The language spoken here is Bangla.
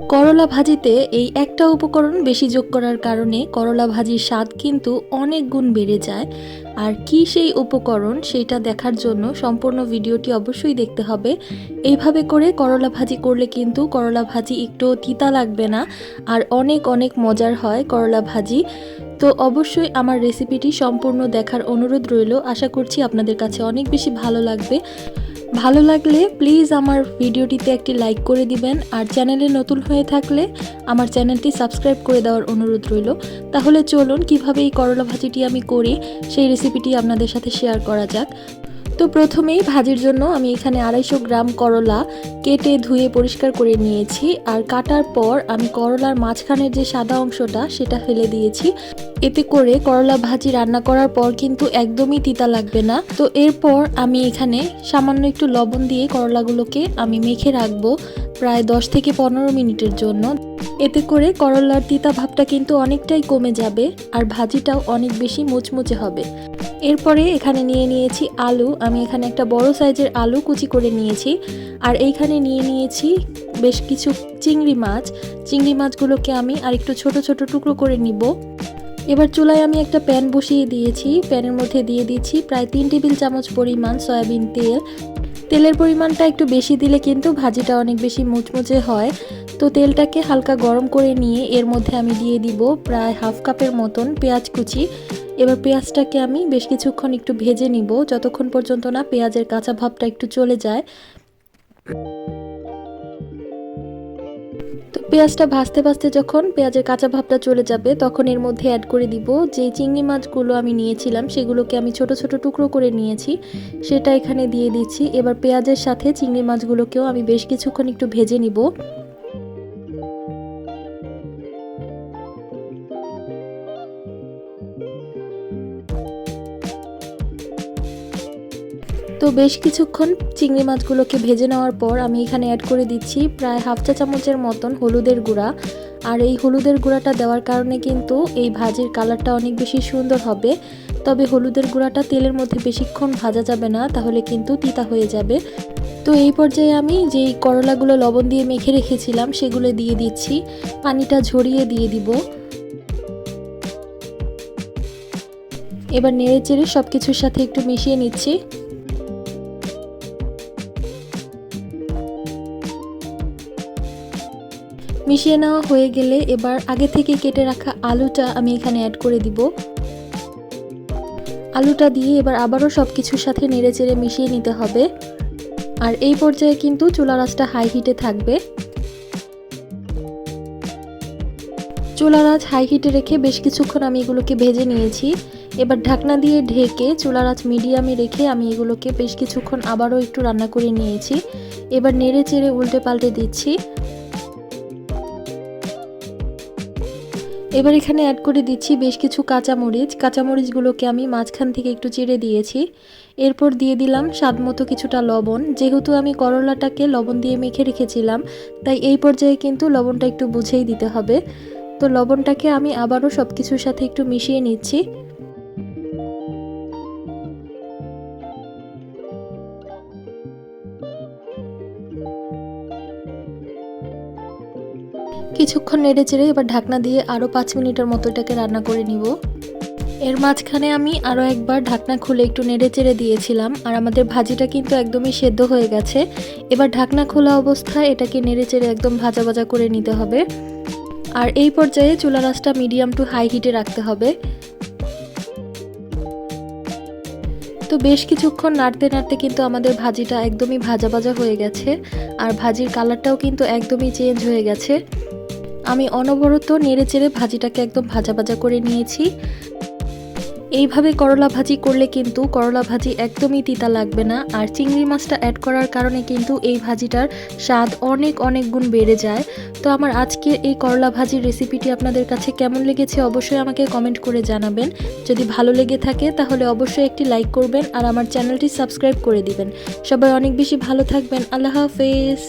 করলা ভাজিতে এই একটা উপকরণ বেশি যোগ করার কারণে করলা ভাজির স্বাদ কিন্তু অনেক গুণ বেড়ে যায়। আর কি সেই উপকরণ সেটা দেখার জন্য সম্পূর্ণ ভিডিওটি অবশ্যই দেখতে হবে। এইভাবে করে করলা ভাজি করলে কিন্তু করলা ভাজি একটু তিতা লাগবে না, আর অনেক অনেক মজার হয় করলা ভাজি। তো অবশ্যই আমার রেসিপিটি সম্পূর্ণ দেখার অনুরোধ রইল। আশা করছি আপনাদের কাছে অনেক বেশি ভালো লাগবে। ভালো লাগলে প্লিজ আমার ভিডিওটিতে একটি লাইক করে দিবেন, আর চ্যানেলে নতুন হয়ে থাকলে আমার চ্যানেলটি সাবস্ক্রাইব করে দেওয়ার অনুরোধ রইল। তাহলে চলুন কিভাবে এই করলা ভাজিটি আমি করি সেই রেসিপিটি আপনাদের সাথে শেয়ার করা যাক। তো প্রথমেই ভাজির জন্য আমি এখানে 250 গ্রাম করলা কেটে ধুয়ে পরিষ্কার করে নিয়েছি। আর কাটার পর আমি করলার মাঝখানের যে সাদা অংশটা সেটা ফেলে দিয়েছি। এতে করে করলা ভাজি রান্না করার পর কিন্তু একদমই তিতা লাগবে না। তো এরপর আমি এখানে সামান্য একটু লবণ দিয়ে করলাগুলোকে আমি মেখে রাখবো প্রায় 10 থেকে 15 মিনিটের জন্য। এতে করে করলার তিতা ভাবটা কিন্তু অনেকটাই কমে যাবে, আর ভাজিটাও অনেক বেশি মুচমুচে হবে। এরপরে এখানে নিয়ে নিয়েছি আলু। আমি এখানে একটা বড় সাইজের আলু কুচি করে নিয়েছি। আর এইখানে নিয়ে নিয়েছি বেশ কিছু চিংড়ি মাছ। চিংড়ি মাছগুলোকে আমি আরেকটু ছোট ছোট টুকরো করে নিব। এবার চুলায় আমি একটা প্যান বসিয়ে দিয়েছি। প্যানের মধ্যে দিয়ে দিচ্ছি প্রায় 3 টেবিল চামচ পরিমাণ সয়াবিন তেল। তেলের পরিমাণটা একটু বেশি দিলে কিন্তু ভাজিটা অনেক বেশি মুচমুচে হয়। তো তেলটাকে হালকা গরম করে নিয়ে এর মধ্যে আমি দিয়ে দিব প্রায় হাফ কাপের মতন পেঁয়াজ কুচি। এবার পেঁয়াজটাকে আমি বেশ কিছুক্ষণ একটু ভেজে নিব, যতক্ষণ পর্যন্ত না পেঁয়াজের কাঁচা ভাবটা একটু চলে যায়। তো পেঁয়াজটা ভাজতে ভাজতে যখন পেঁয়াজের কাঁচা ভাবটা চলে যাবে তখন এর মধ্যে অ্যাড করে দিব যে চিংড়ি মাছগুলো আমি নিয়েছিলাম, সেগুলোকে আমি ছোট ছোট টুকরো করে নিয়েছি, সেটা এখানে দিয়ে দিচ্ছি। এবার পেঁয়াজের সাথে চিংড়ি মাছগুলোকেও আমি বেশ কিছুক্ষণ একটু ভেজে নিব। তো বেশ কিছুক্ষণ চিংড়ি মাছগুলোকে ভেজে নেওয়ার পর আমি এখানে অ্যাড করে দিচ্ছি প্রায় হাফ চা চামচের মতন হলুদের গুঁড়া। আর এই হলুদের গুঁড়াটা দেওয়ার কারণে কিন্তু এই ভাজির কালারটা অনেক বেশি সুন্দর হবে। তবে হলুদের গুঁড়াটা তেলের মধ্যে বেশিক্ষণ ভাজা যাবে না, তাহলে কিন্তু তিতা হয়ে যাবে। তো এই পর্যায়ে আমি যেই করলাগুলো লবণ দিয়ে মেখে রেখেছিলাম সেগুলো দিয়ে দিচ্ছি, পানিটা ঝরিয়ে দিয়ে দিব। এবার নেড়ে চেড়ে সব কিছুর সাথে একটু মিশিয়ে নিচ্ছি। মিশিয়ে নেওয়া হয়ে গেলে এবার আগে থেকে কেটে রাখা আলুটা আমি এখানে অ্যাড করে দিব। আলুটা দিয়ে এবার আবারও সব কিছুর সাথে নেড়ে চেড়ে মিশিয়ে নিতে হবে। আর এই পর্যায়ে কিন্তু চুলার আঁচটা হাই হিটে থাকবে। চুলার আঁচ হাই হিটে রেখে বেশ কিছুক্ষণ আমি এগুলোকে ভেজে নিয়েছি। এবার ঢাকনা দিয়ে ঢেকে চুলার আঁচ মিডিয়ামে রেখে আমি এগুলোকে বেশ কিছুক্ষণ আবারও একটু রান্না করে নিয়েছি। এবার নেড়ে চেড়ে উল্টে পাল্টে দিচ্ছি। এবার এখানে অ্যাড করে দিচ্ছি বেশ কিছু কাঁচামরিচ। কাঁচামরিচগুলোকে আমি মাঝখান থেকে একটু চিড়ে দিয়েছি। এরপর দিয়ে দিলাম স্বাদমতো কিছুটা লবণ। যেহেতু আমি করলাটাকে লবণ দিয়ে মেখে রেখেছিলাম, তাই এই পর্যায়ে কিন্তু লবণটা একটু বুঝেই দিতে হবে। তো লবণটাকে আমি আবারও সব কিছুর সাথে একটু মিশিয়ে নিচ্ছি। কিছুক্ষণ নেড়ে চেড়ে এবার ঢাকনা দিয়ে আরও 5 মিনিটের মতো এটাকে রান্না করে নিব। এর মাঝখানে আমি আরও একবার ঢাকনা খুলে একটু নেড়ে চেড়ে দিয়েছিলাম, আর আমাদের ভাজিটা কিন্তু একদমই সেদ্ধ হয়ে গেছে। এবার ঢাকনা খোলা অবস্থায় এটাকে নেড়ে চেড়ে একদম ভাজা ভাজা করে নিতে হবে। আর এই পর্যায়ে চুলার আঁচটা মিডিয়াম টু হাই হিটে রাখতে হবে। তো বেশ কিছুক্ষণ নাড়তে নাড়তে কিন্তু আমাদের ভাজিটা একদমই ভাজা ভাজা হয়ে গেছে, আর ভাজির কালারটাও কিন্তু একদমই চেঞ্জ হয়ে গেছে। আমি অনবরত নেড়ে চেড়ে ভাজিটাকে একদম ভাজা ভাজা করে নিয়েছি। এইভাবে করলা ভাজি করলে কিন্তু করলা ভাজি একদমই তিতা লাগবে না, আর চিংড়ি মাছটা অ্যাড করার কারণে কিন্তু এই ভাজিটার স্বাদ অনেক অনেক গুণ বেড়ে যায়। তো আমার আজকের এই করলা ভাজির রেসিপিটি আপনাদের কাছে কেমন লেগেছে অবশ্যই আমাকে কমেন্ট করে জানাবেন। যদি ভালো লেগে থাকে তাহলে অবশ্যই একটি লাইক করবেন, আর আমার চ্যানেলটি সাবস্ক্রাইব করে দিবেন। সবাই অনেক বেশি ভালো থাকবেন। আল্লাহ হাফেজ।